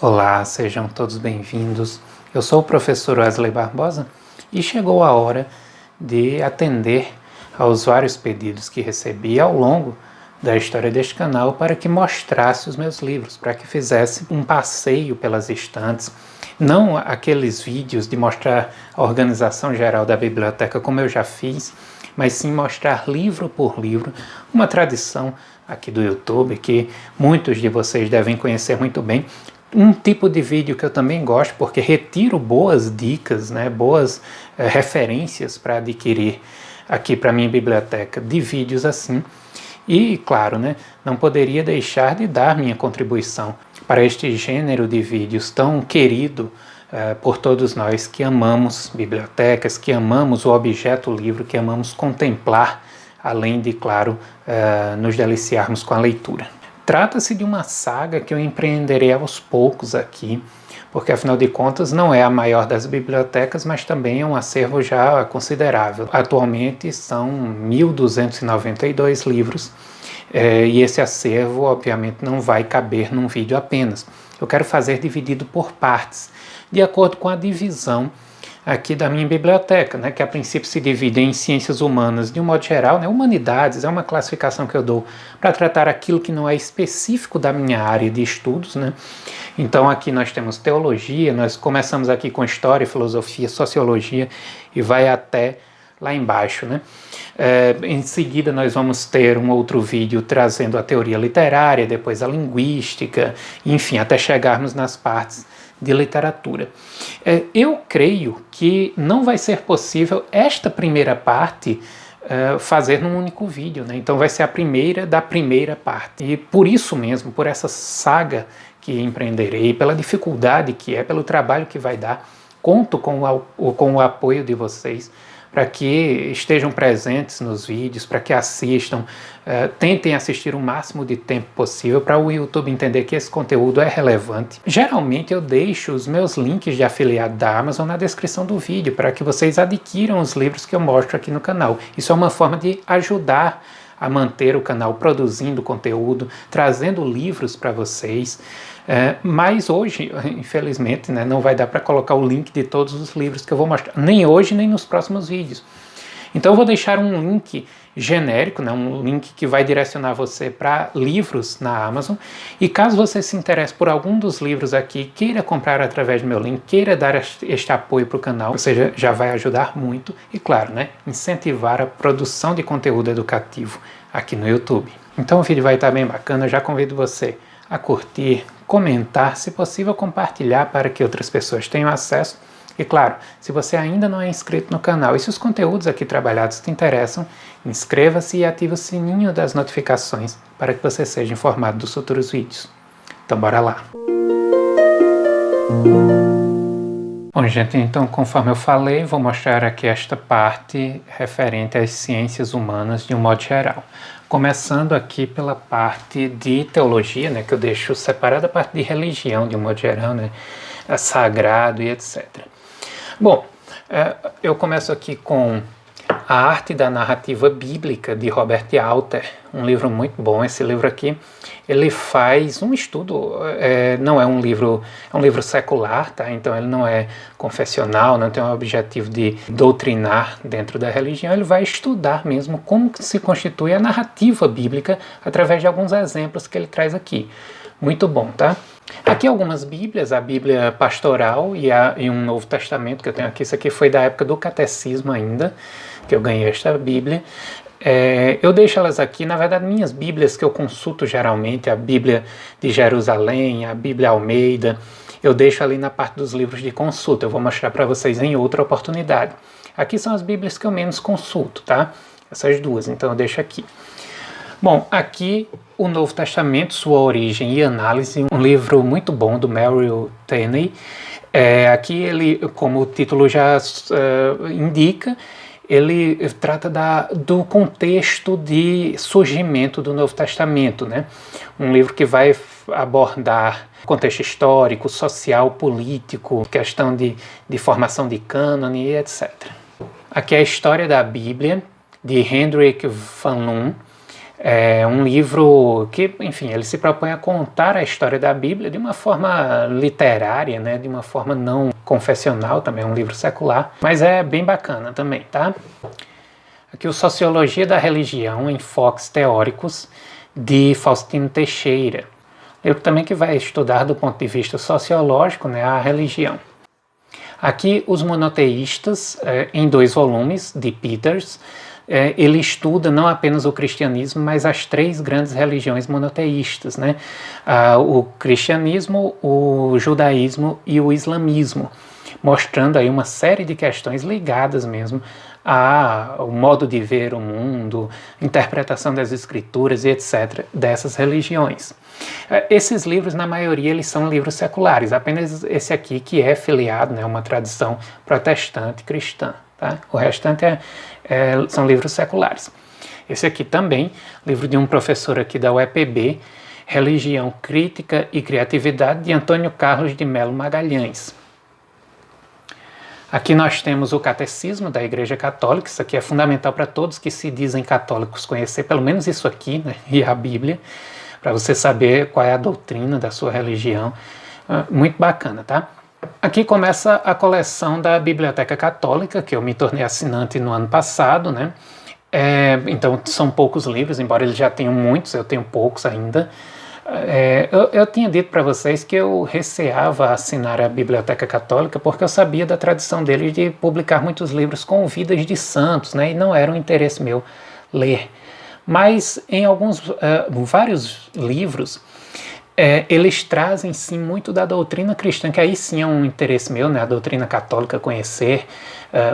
Olá, sejam todos bem-vindos. Eu sou o professor Wesley Barbosa e chegou a hora de atender aos vários pedidos que recebi ao longo da história deste canal para que mostrasse os meus livros, para que fizesse um passeio pelas estantes, não aqueles vídeos de mostrar a organização geral da biblioteca como eu já fiz, mas sim mostrar livro por livro, uma tradição aqui do YouTube que muitos de vocês devem conhecer muito bem. Um tipo de vídeo que eu também gosto, porque retiro boas dicas, boas referências para adquirir aqui para minha biblioteca de vídeos assim. E, claro, não poderia deixar de dar minha contribuição para este gênero de vídeos tão querido por todos nós que amamos bibliotecas, que amamos o objeto livro, que amamos contemplar, além de, claro, nos deliciarmos com a leitura. Trata-se de uma saga que eu empreenderei aos poucos aqui, porque afinal de contas não é a maior das bibliotecas, mas também é um acervo já considerável. Atualmente são 1.292 livros, e esse acervo obviamente não vai caber num vídeo apenas. Eu quero fazer dividido por partes, de acordo com a divisão aqui da minha biblioteca, que a princípio se divide em ciências humanas de um modo geral, humanidades é uma classificação que eu dou para tratar aquilo que não é específico da minha área de estudos, Então aqui nós temos teologia, nós começamos aqui com história, filosofia, sociologia e vai até lá embaixo, em seguida nós vamos ter um outro vídeo trazendo a teoria literária, depois a linguística, enfim, até chegarmos nas partes de literatura. Eu creio que não vai ser possível esta primeira parte fazer num único vídeo, Então vai ser a primeira da primeira parte. E por isso mesmo, por essa saga que empreenderei, pela dificuldade que é, pelo trabalho que vai dar, conto com o apoio de vocês para que estejam presentes nos vídeos, para que assistam, tentem assistir o máximo de tempo possível para o YouTube entender que esse conteúdo é relevante. Geralmente eu deixo os meus links de afiliado da Amazon na descrição do vídeo para que vocês adquiram os livros que eu mostro aqui no canal. Isso é uma forma de ajudar a manter o canal produzindo conteúdo, trazendo livros para vocês. Mas hoje, infelizmente, não vai dar para colocar o link de todos os livros que eu vou mostrar, nem hoje, nem nos próximos vídeos. Então eu vou deixar um link genérico, um link que vai direcionar você para livros na Amazon, e caso você se interesse por algum dos livros aqui, queira comprar através do meu link, queira dar este apoio para o canal, você já vai ajudar muito e, claro, incentivar a produção de conteúdo educativo aqui no YouTube. Então o vídeo vai estar bem bacana, eu já convido você a curtir, comentar, se possível compartilhar para que outras pessoas tenham acesso. E claro, se você ainda não é inscrito no canal e se os conteúdos aqui trabalhados te interessam, inscreva-se e ative o sininho das notificações para que você seja informado dos futuros vídeos. Então bora lá! Bom, gente, então conforme eu falei, vou mostrar aqui esta parte referente às ciências humanas de um modo geral. Começando aqui pela parte de teologia, que eu deixo separada a parte de religião de um modo geral, sagrado e etc. Bom, eu começo aqui com A Arte da Narrativa Bíblica, de Robert Alter, um livro muito bom. Esse livro aqui, ele faz um estudo, não é um livro, é um livro secular, então ele não é confessional, não tem o objetivo de doutrinar dentro da religião, ele vai estudar mesmo como que se constitui a narrativa bíblica através de alguns exemplos que ele traz aqui. Muito bom, tá? Aqui algumas bíblias, a Bíblia Pastoral e um Novo Testamento que eu tenho aqui. Isso aqui foi da época do catecismo ainda, que eu ganhei esta Bíblia. Eu deixo elas aqui, na verdade, minhas bíblias que eu consulto geralmente, a Bíblia de Jerusalém, a Bíblia Almeida, eu deixo ali na parte dos livros de consulta. Eu vou mostrar para vocês em outra oportunidade. Aqui são as bíblias que eu menos consulto, tá? Essas duas, então eu deixo aqui. Bom, aqui o Novo Testamento, sua origem e análise, um livro muito bom do Merrill Tenney. Aqui ele, como o título já indica, ele trata do contexto de surgimento do Novo Testamento, Um livro que vai abordar contexto histórico, social, político, questão de formação de cânone e etc. Aqui é a história da Bíblia, de Hendrik van Loon. É um livro que, enfim, ele se propõe a contar a história da Bíblia de uma forma literária, né, de uma forma não confessional, também é um livro secular, mas é bem bacana também, tá? Aqui o Sociologia da Religião, Enfoques Teóricos, de Faustino Teixeira. Livro também que vai estudar do ponto de vista sociológico, né, a religião. Aqui os monoteístas, em 2 volumes, de Peters. Ele estuda não apenas o cristianismo, mas as 3 grandes religiões monoteístas, né? O cristianismo, o judaísmo e o islamismo, mostrando aí uma série de questões ligadas mesmo ao modo de ver o mundo, interpretação das escrituras e etc. dessas religiões. Esses livros, na maioria, eles são livros seculares, apenas esse aqui que é filiado, né, a uma tradição protestante cristã. Tá? O restante são livros seculares. Esse aqui também, livro de um professor aqui da UEPB, Religião, Crítica e Criatividade, de Antônio Carlos de Melo Magalhães. Aqui nós temos o Catecismo da Igreja Católica. Isso aqui é fundamental para todos que se dizem católicos conhecer pelo menos isso aqui, né, e a Bíblia, para você saber qual é a doutrina da sua religião. Muito bacana, tá? Aqui começa a coleção da Biblioteca Católica, que eu me tornei assinante no ano passado, né? Então são poucos livros, embora eles já tenham muitos, eu tenho poucos ainda. Eu tinha dito para vocês que eu receava assinar a Biblioteca Católica porque eu sabia da tradição deles de publicar muitos livros com vidas de santos, né? E não era um interesse meu ler. Mas em vários livros, eles trazem sim muito da doutrina cristã, que aí sim é um interesse meu, né, a doutrina católica, conhecer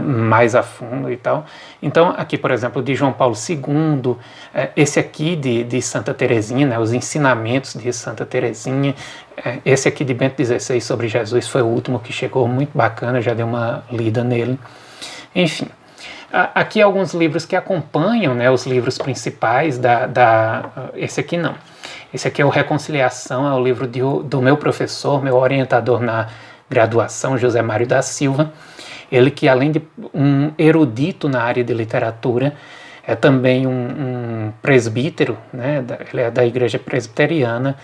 mais a fundo e tal. Então aqui, por exemplo, de João Paulo II, esse aqui de Santa Teresinha, né, os ensinamentos de Santa Teresinha, esse aqui de Bento XVI sobre Jesus foi o último que chegou, muito bacana, já dei uma lida nele. Enfim, aqui alguns livros que acompanham, né, os livros principais esse aqui não. Esse aqui é o Reconciliação, é o livro do meu professor, meu orientador na graduação, José Mário da Silva. Ele que, além de um erudito na área de literatura, é também um presbítero, né? Ele é da Igreja Presbiteriana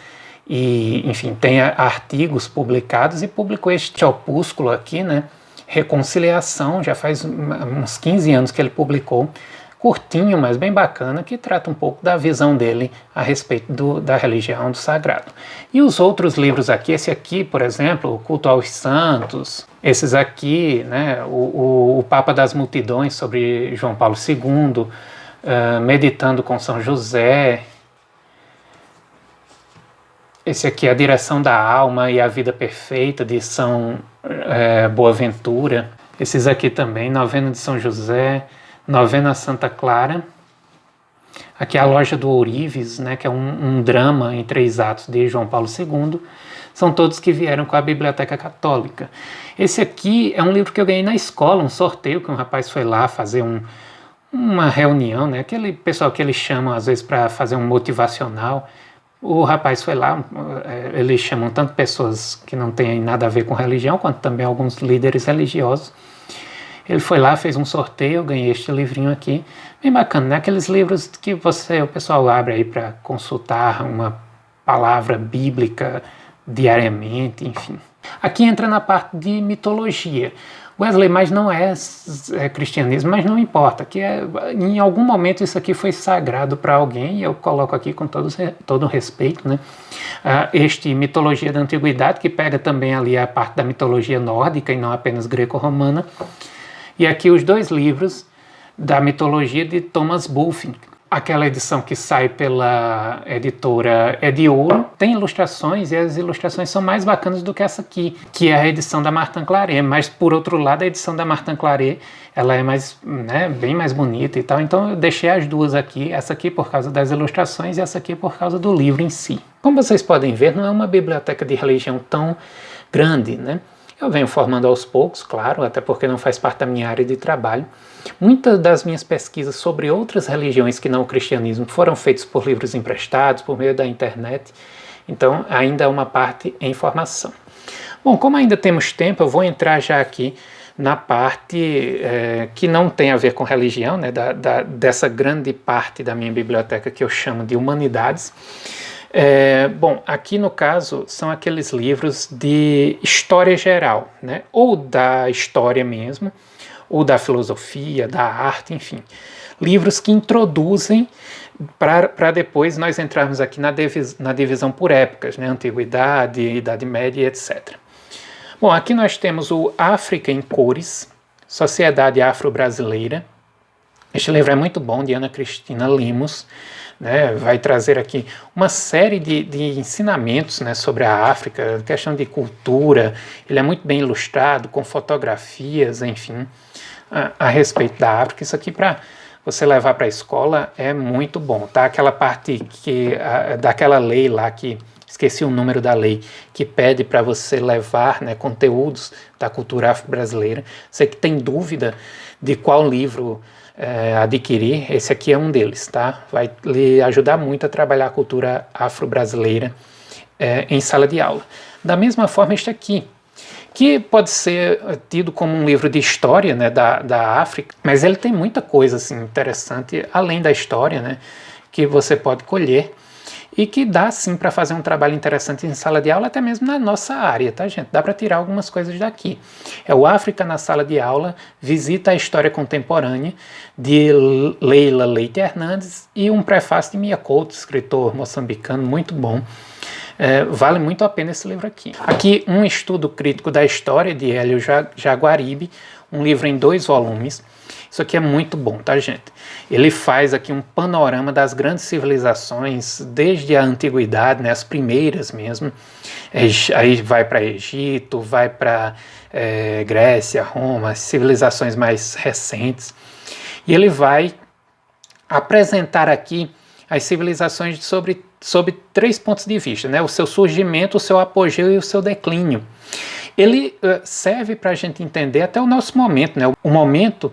e, enfim, tem artigos publicados e publicou este opúsculo aqui, né? Reconciliação, já faz uns 15 anos que ele publicou, curtinho, mas bem bacana, que trata um pouco da visão dele a respeito da religião, do sagrado. E os outros livros aqui, esse aqui, por exemplo, O Culto aos Santos, esses aqui, né, o Papa das Multidões, sobre João Paulo II, Meditando com São José, esse aqui é A Direção da Alma e a Vida Perfeita, de São Boaventura, esses aqui também, Novena de São José, Novena Santa Clara. Aqui é a Loja do Ourives, né, que é um drama em 3 atos de João Paulo II. São todos que vieram com a Biblioteca Católica. Esse aqui é um livro que eu ganhei na escola, um sorteio que um rapaz foi lá fazer uma reunião, né, aquele pessoal que eles chamam às vezes para fazer um motivacional. O rapaz foi lá, eles chamam tanto pessoas que não têm nada a ver com religião, quanto também alguns líderes religiosos. Ele foi lá, fez um sorteio, eu ganhei este livrinho aqui, bem bacana, né? Aqueles livros que o pessoal abre aí para consultar uma palavra bíblica diariamente, enfim. Aqui entra na parte de mitologia. Wesley, mas não é cristianismo, mas não importa, que em algum momento isso aqui foi sagrado para alguém, e eu coloco aqui com todo o respeito, né? Este Mitologia da Antiguidade, que pega também ali a parte da mitologia nórdica e não apenas greco-romana. E aqui os 2 livros da mitologia de Thomas Bulfing. Aquela edição que sai pela editora É de Ouro, tem ilustrações e as ilustrações são mais bacanas do que essa aqui, que é a edição da Martin Claret, mas por outro lado a edição da Martin Claret, ela é mais, né, bem mais bonita e tal, então eu deixei as 2 aqui, essa aqui por causa das ilustrações e essa aqui por causa do livro em si. Como vocês podem ver, não é uma biblioteca de religião tão grande, né? Eu venho formando aos poucos, claro, até porque não faz parte da minha área de trabalho. Muitas das minhas pesquisas sobre outras religiões que não o cristianismo foram feitas por livros emprestados, por meio da internet, então ainda é uma parte em formação. Bom, como ainda temos tempo, eu vou entrar já aqui na parte que não tem a ver com religião, né, dessa grande parte da minha biblioteca que eu chamo de humanidades. Bom, aqui no caso são aqueles livros de história geral, né, ou da história mesmo, ou da filosofia, da arte, enfim. Livros que introduzem para depois nós entrarmos aqui na divisão por épocas, né, Antiguidade, Idade Média, etc. Bom, aqui nós temos o África em Cores, Sociedade Afro-Brasileira. Este livro é muito bom, de Ana Cristina Lemos, né? Vai trazer aqui uma série de ensinamentos, né, sobre a África, questão de cultura. Ele é muito bem ilustrado, com fotografias, enfim, a respeito da África. Isso aqui para você levar para a escola é muito bom, tá? Aquela parte daquela lei lá que esqueci o número da lei, que pede para você levar, né, conteúdos da cultura afro-brasileira. Você que tem dúvida de qual livro adquirir, esse aqui é um deles, tá? Vai lhe ajudar muito a trabalhar a cultura afro-brasileira em sala de aula. Da mesma forma este aqui, que pode ser tido como um livro de história, né, da África, mas ele tem muita coisa assim, interessante, além da história, né, que você pode colher e que dá sim para fazer um trabalho interessante em sala de aula, até mesmo na nossa área, tá, gente? Dá para tirar algumas coisas daqui. É o África na Sala de Aula, Visita à História Contemporânea, de Leila Leite Hernandes, e um prefácio de Mia Couto, escritor moçambicano, muito bom. Vale muito a pena esse livro aqui. Aqui, um estudo crítico da história de Hélio Jaguaribe, um livro em 2 volumes. Isso aqui é muito bom, tá, gente? Ele faz aqui um panorama das grandes civilizações, desde a antiguidade, né, as primeiras mesmo. Aí vai para Egito, vai para Grécia, Roma, as civilizações mais recentes. E ele vai apresentar aqui as civilizações sob 3 pontos de vista, né? O seu surgimento, o seu apogeu e o seu declínio. Ele serve para a gente entender até o nosso momento, né? O momento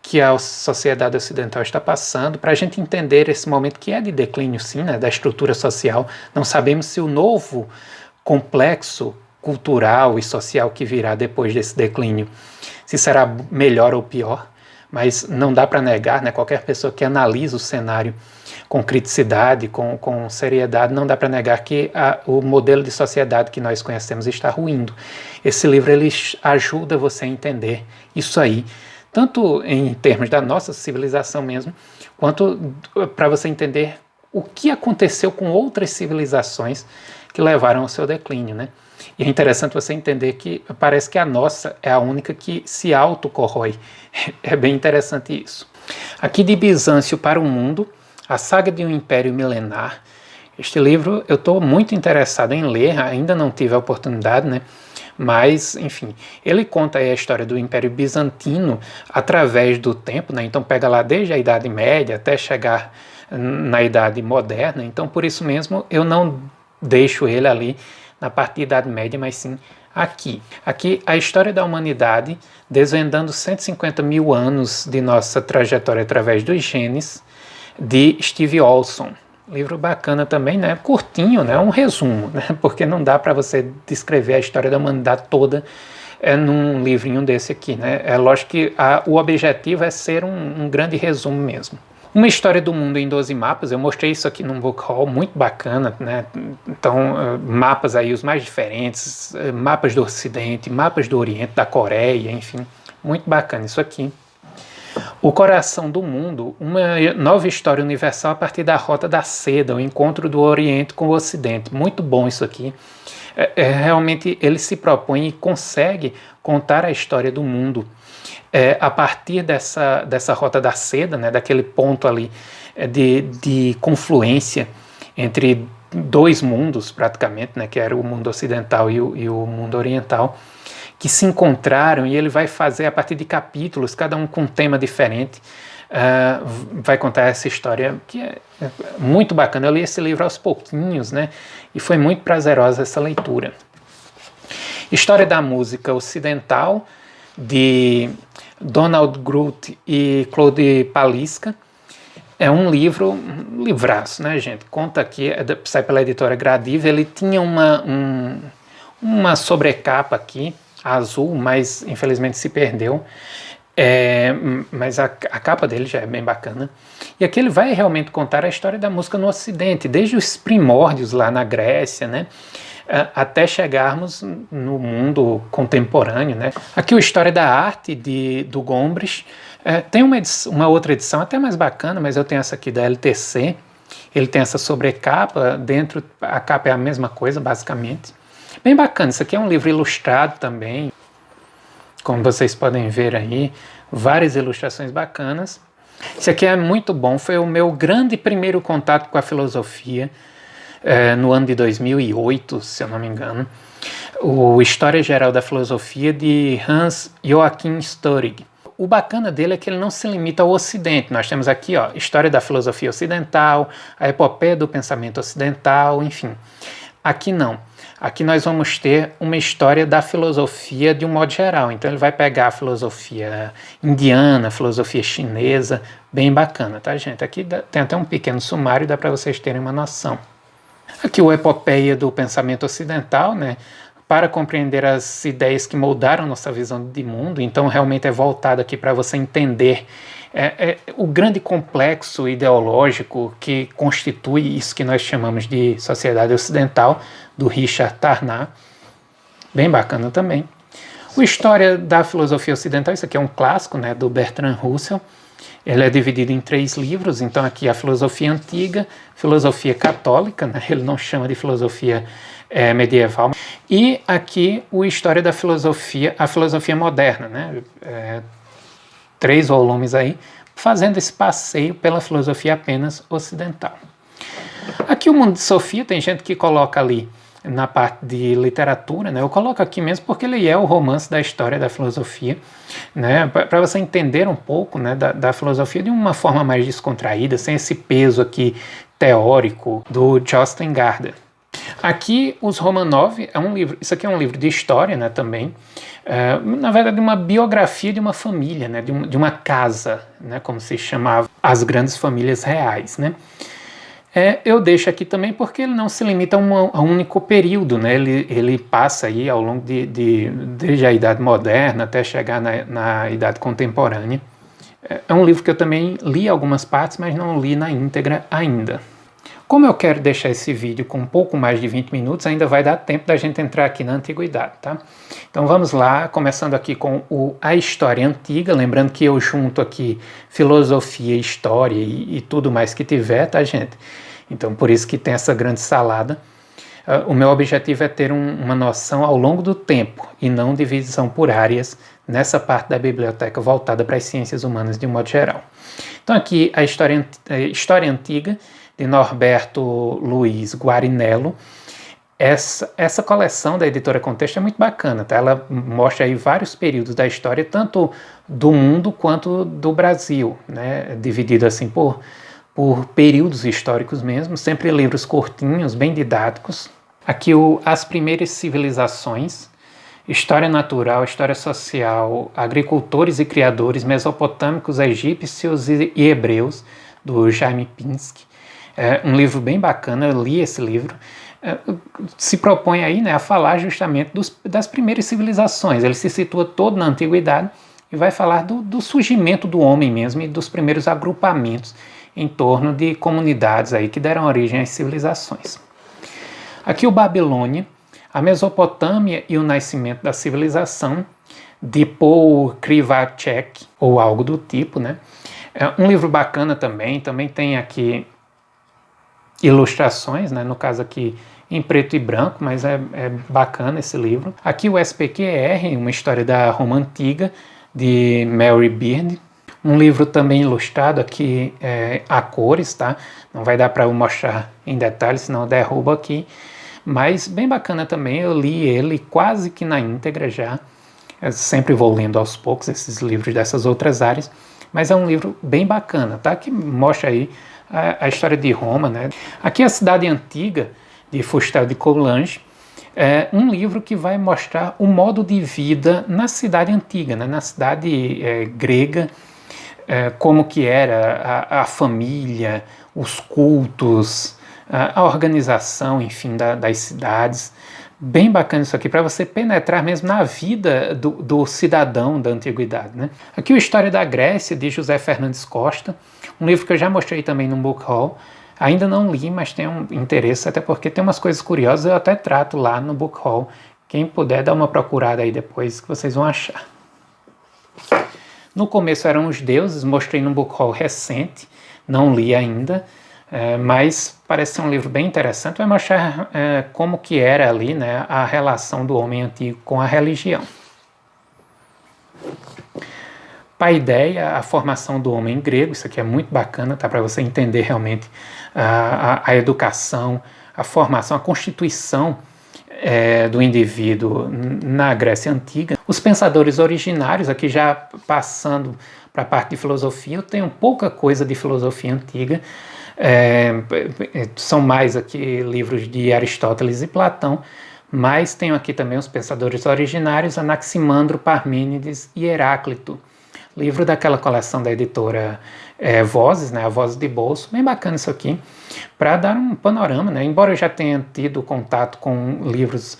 que a sociedade ocidental está passando, para a gente entender esse momento que é de declínio, sim, né, da estrutura social. Não sabemos se o novo complexo cultural e social que virá depois desse declínio, se será melhor ou pior, mas não dá para negar, né, qualquer pessoa que analisa o cenário com criticidade, com seriedade, não dá para negar que o modelo de sociedade que nós conhecemos está ruindo. Esse livro ele ajuda você a entender isso aí, tanto em termos da nossa civilização mesmo, quanto para você entender o que aconteceu com outras civilizações que levaram ao seu declínio, né? E é interessante você entender que parece que a nossa é a única que se autocorrói. É bem interessante isso. Aqui, de Bizâncio para o Mundo, a saga de um império milenar. Este livro eu estou muito interessado em ler, ainda não tive a oportunidade, né? Mas, enfim, ele conta aí a história do Império Bizantino através do tempo, né? Então pega lá desde a Idade Média até chegar na Idade Moderna. Então, por isso mesmo, eu não deixo ele ali na parte da Idade Média, mas sim aqui. Aqui, a história da humanidade, desvendando 150 mil anos de nossa trajetória através dos genes, de Steve Olson. Livro bacana também, né? Curtinho, né? Um resumo, né? Porque não dá para você descrever a história da humanidade toda num livrinho desse aqui, né? É lógico que o objetivo é ser um grande resumo mesmo. Uma história do mundo em 12 mapas, eu mostrei isso aqui num book haul muito bacana, né? Então, mapas aí os mais diferentes, mapas do Ocidente, mapas do Oriente, da Coreia, enfim, muito bacana isso aqui. O Coração do Mundo, uma nova história universal a partir da Rota da Seda, o encontro do Oriente com o Ocidente. Muito bom isso aqui. Realmente ele se propõe e consegue contar a história do mundo a partir dessa Rota da Seda, né, daquele ponto ali de confluência entre 2 mundos praticamente, né, que era o mundo ocidental e o mundo oriental, que se encontraram, e ele vai fazer a partir de capítulos, cada um com um tema diferente, vai contar essa história que é muito bacana. Eu li esse livro aos pouquinhos, né, e foi muito prazerosa essa leitura. História da Música Ocidental, de Donald Groot e Claude Paliska. É um livraço, né, gente? Conta aqui, sai pela editora Gradiva. Ele tinha uma sobrecapa aqui, azul, mas infelizmente se perdeu. Mas a capa dele já é bem bacana. E aqui ele vai realmente contar a história da música no Ocidente, desde os primórdios lá na Grécia, né? Até chegarmos no mundo contemporâneo, né? Aqui o História da Arte do Gombrich. Tem uma outra edição até mais bacana, mas eu tenho essa aqui da LTC. Ele tem essa sobrecapa, dentro a capa é a mesma coisa, basicamente. Bem bacana, isso aqui é um livro ilustrado também, como vocês podem ver aí, várias ilustrações bacanas. Isso aqui é muito bom, foi o meu grande primeiro contato com a filosofia, no ano de 2008, se eu não me engano. O História Geral da Filosofia de Hans Joachim Storig. O bacana dele é que ele não se limita ao Ocidente. Nós temos aqui, ó, História da Filosofia Ocidental, a Epopeia do Pensamento Ocidental, enfim. Aqui não. Aqui nós vamos ter uma história da filosofia de um modo geral. Então ele vai pegar a filosofia indiana, a filosofia chinesa, bem bacana, tá, gente? Aqui tem até um pequeno sumário, dá para vocês terem uma noção. Aqui o Epopeia do Pensamento Ocidental, né? Para compreender as ideias que moldaram nossa visão de mundo. Então realmente é voltado aqui para você entender o grande complexo ideológico que constitui isso que nós chamamos de sociedade ocidental, do Richard Tarnack, bem bacana também. O História da Filosofia Ocidental, isso aqui é um clássico, né, do Bertrand Russell. Ele é dividido em 3 livros, então aqui a filosofia antiga, filosofia católica, né, ele não chama de filosofia medieval, e aqui o História da Filosofia, a filosofia moderna, né, 3 volumes aí, fazendo esse passeio pela filosofia apenas ocidental. Aqui o Mundo de Sofia, tem gente que coloca ali na parte de literatura, né? Eu coloco aqui mesmo porque ele é o romance da história da filosofia, né? Para você entender um pouco, né, da filosofia de uma forma mais descontraída, sem esse peso aqui teórico do Jostein Gaarder. Aqui os Romanov é um livro, isso aqui é um livro de história, né, também, na verdade uma biografia de uma família, né, de uma casa, né, como se chamava as grandes famílias reais, né. Eu deixo aqui também porque ele não se limita a um único período, né? Ele passa aí ao longo desde a Idade Moderna até chegar na Idade Contemporânea. É um livro que eu também li algumas partes, mas não li na íntegra ainda. Como eu quero deixar esse vídeo com um pouco mais de 20 minutos, ainda vai dar tempo da gente entrar aqui na Antiguidade, tá? Então vamos lá, começando aqui com a História Antiga, lembrando que eu junto aqui filosofia, história e tudo mais que tiver, tá, gente? Então por isso que tem essa grande salada. O meu objetivo é ter uma noção ao longo do tempo e não divisão por áreas nessa parte da biblioteca voltada para as ciências humanas de um modo geral. Então aqui a História Antiga, de Norberto Luiz Guarinello. Essa coleção da editora Contexto é muito bacana, tá? Ela mostra aí vários períodos da história, tanto do mundo quanto do Brasil, né? Dividido assim por períodos históricos mesmo, sempre livros curtinhos, bem didáticos. Aqui As Primeiras Civilizações, História Natural, História Social, Agricultores e Criadores Mesopotâmicos, Egípcios e Hebreus, do Jaime Pinsky. Um livro bem bacana, eu li esse livro. Se propõe aí, né, a falar justamente das primeiras civilizações. Ele se situa todo na Antiguidade e vai falar do surgimento do homem mesmo e dos primeiros agrupamentos em torno de comunidades aí que deram origem às civilizações. Aqui o Babilônia, a Mesopotâmia e o Nascimento da Civilização, de Paul Krivacek, ou algo do tipo, né? Um livro bacana também tem aqui ilustrações, né? No caso aqui em preto e branco, mas é bacana esse livro. Aqui o SPQR, uma história da Roma Antiga, de Mary Beard. Um livro também ilustrado aqui a cores, tá? Não vai dar para eu mostrar em detalhes, senão eu derrubo aqui. Mas bem bacana também, eu li ele quase que na íntegra já. Eu sempre vou lendo aos poucos esses livros dessas outras áreas. Mas é um livro bem bacana, tá? Que mostra aí a história de Roma, né? Aqui a Cidade Antiga, de Fustel de Coulanges, é um livro que vai mostrar o modo de vida na cidade antiga, né? Na cidade grega, como que era a família, os cultos, a organização, enfim, das cidades. Bem bacana isso aqui, para você penetrar mesmo na vida do cidadão da antiguidade, né? Aqui o História da Grécia, de José Fernandes Costa, um livro que eu já mostrei também no Book Haul. Ainda não li, mas tenho interesse, até porque tem umas coisas curiosas, eu até trato lá no Book Haul. Quem puder, dá uma procurada aí depois que vocês vão achar. No começo eram os deuses, mostrei no Book Haul recente, não li ainda, mas parece ser um livro bem interessante, vai mostrar como que era ali, né, a relação do homem antigo com a religião. Paideia, a formação do homem grego, isso aqui é muito bacana, tá, para você entender realmente a educação, a formação, a constituição do indivíduo na Grécia Antiga. Os pensadores originários, aqui já passando para a parte de filosofia, eu tenho pouca coisa de filosofia antiga, são mais aqui livros de Aristóteles e Platão, mas tenho aqui também os pensadores originários, Anaximandro, Parmênides e Heráclito. Livro daquela coleção da editora Vozes, né, a Vozes de Bolso, bem bacana isso aqui, para dar um panorama, né, embora eu já tenha tido contato com livros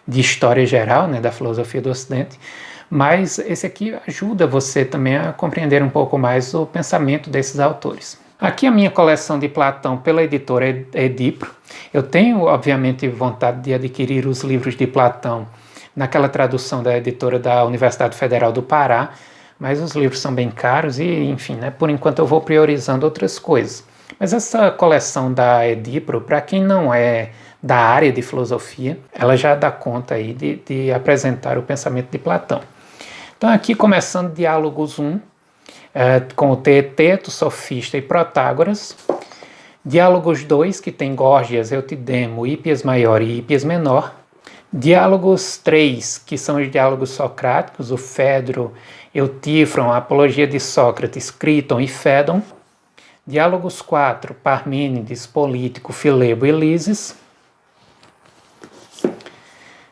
de história geral, né, da filosofia do Ocidente, mas esse aqui ajuda você também a compreender um pouco mais o pensamento desses autores. Aqui a minha coleção de Platão pela editora Edipro. Eu tenho, obviamente, vontade de adquirir os livros de Platão naquela tradução da editora da Universidade Federal do Pará, mas os livros são bem caros e, enfim, né, por enquanto eu vou priorizando outras coisas. Mas essa coleção da Edipro, para quem não é da área de filosofia, ela já dá conta aí de apresentar o pensamento de Platão. Então aqui começando Diálogos 1, com o Teeteto, Sofista e Protágoras. Diálogos 2, que tem Górgias, Eutidemo, Hípias Maior e Hípias Menor. Diálogos 3, que são os diálogos socráticos, o Fedro, Eutífron, a Apologia de Sócrates, Críton e Fédon. Diálogos 4, Parmênides, Político, Filebo e Lises.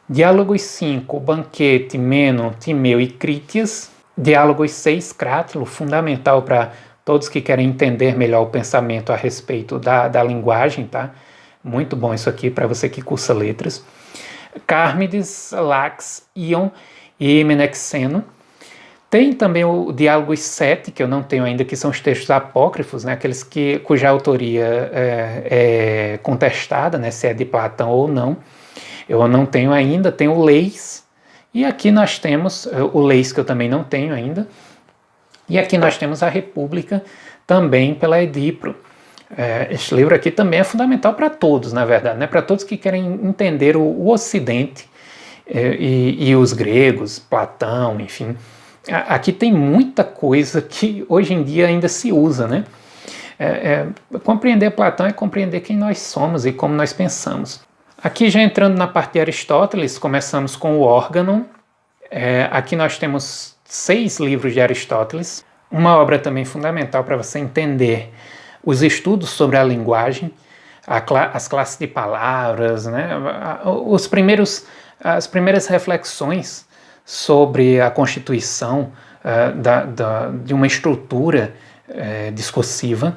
Diálogos 5, o Banquete, Mênon, Timeu e Crítias. Diálogos 6, Crátilo, fundamental para todos que querem entender melhor o pensamento a respeito da linguagem, tá? Muito bom isso aqui para você que cursa letras. Cármides, Lax, Ion e Menexeno. Tem também o Diálogos 7, que eu não tenho ainda, que são os textos apócrifos, né, aqueles cuja autoria é contestada, né, se é de Platão ou não. Eu não tenho ainda, tem o Leis, e aqui nós temos o Leis, que eu também não tenho ainda, e aqui nós temos a República, também pela Edipro. Este livro aqui também é fundamental para todos, na verdade, né, para todos que querem entender o Ocidente e os gregos, Platão, enfim. Aqui tem muita coisa que hoje em dia ainda se usa, né? Compreender Platão é compreender quem nós somos e como nós pensamos. Aqui já entrando na parte de Aristóteles, começamos com o Órganon. Aqui nós temos 6 livros de Aristóteles, uma obra também fundamental para você entender os estudos sobre a linguagem, as classes de palavras, né? As primeiras reflexões sobre a constituição de uma estrutura discursiva.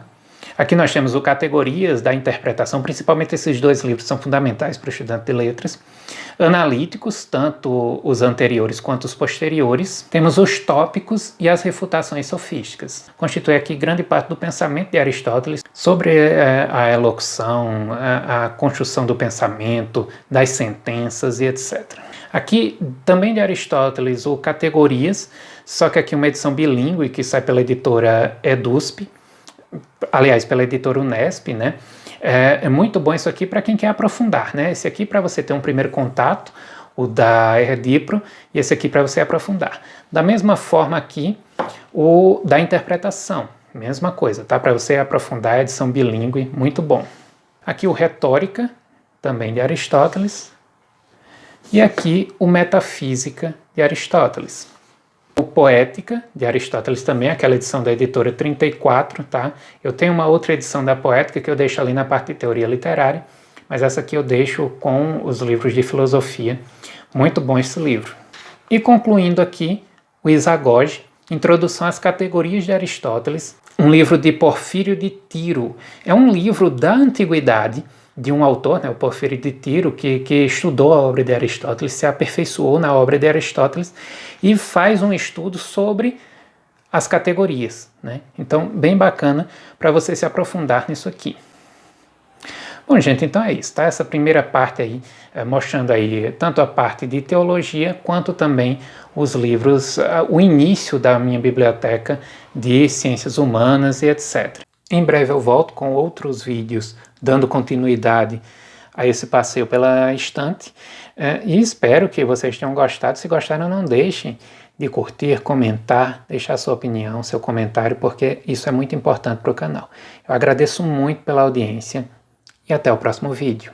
Aqui nós temos o Categorias da Interpretação, principalmente esses 2 livros são fundamentais para o estudante de letras. Analíticos, tanto os anteriores quanto os posteriores. Temos os Tópicos e as Refutações Sofísticas. Constitui aqui grande parte do pensamento de Aristóteles sobre a elocução, a construção do pensamento, das sentenças e etc. Aqui, também de Aristóteles, o Categorias, só que aqui uma edição bilíngue que sai pela editora EDUSP, aliás, pela editora Unesp, né? É muito bom isso aqui para quem quer aprofundar, né? Esse aqui para você ter um primeiro contato, o da Edipro, e esse aqui para você aprofundar. Da mesma forma aqui, o da Interpretação, mesma coisa, tá? Para você aprofundar, a edição bilíngue, muito bom. Aqui o Retórica, também de Aristóteles, e aqui o Metafísica de Aristóteles. O Poética, de Aristóteles também, aquela edição da editora 34, tá? Eu tenho uma outra edição da Poética que eu deixo ali na parte de teoria literária, mas essa aqui eu deixo com os livros de filosofia. Muito bom esse livro. E concluindo aqui, o Isagoge, Introdução às Categorias de Aristóteles, um livro de Porfírio de Tiro. É um livro da Antiguidade de um autor, né, o Porfírio de Tiro, que estudou a obra de Aristóteles, se aperfeiçoou na obra de Aristóteles e faz um estudo sobre as categorias, né? Então, bem bacana para você se aprofundar nisso aqui. Bom, gente, então é isso, tá? Essa primeira parte aí, mostrando aí tanto a parte de teologia, quanto também os livros, o início da minha biblioteca de ciências humanas e etc. Em breve eu volto com outros vídeos, dando continuidade a esse passeio pela estante, e espero que vocês tenham gostado. Se gostaram, não deixem de curtir, comentar, deixar sua opinião, seu comentário, porque isso é muito importante para o canal. Eu agradeço muito pela audiência e até o próximo vídeo.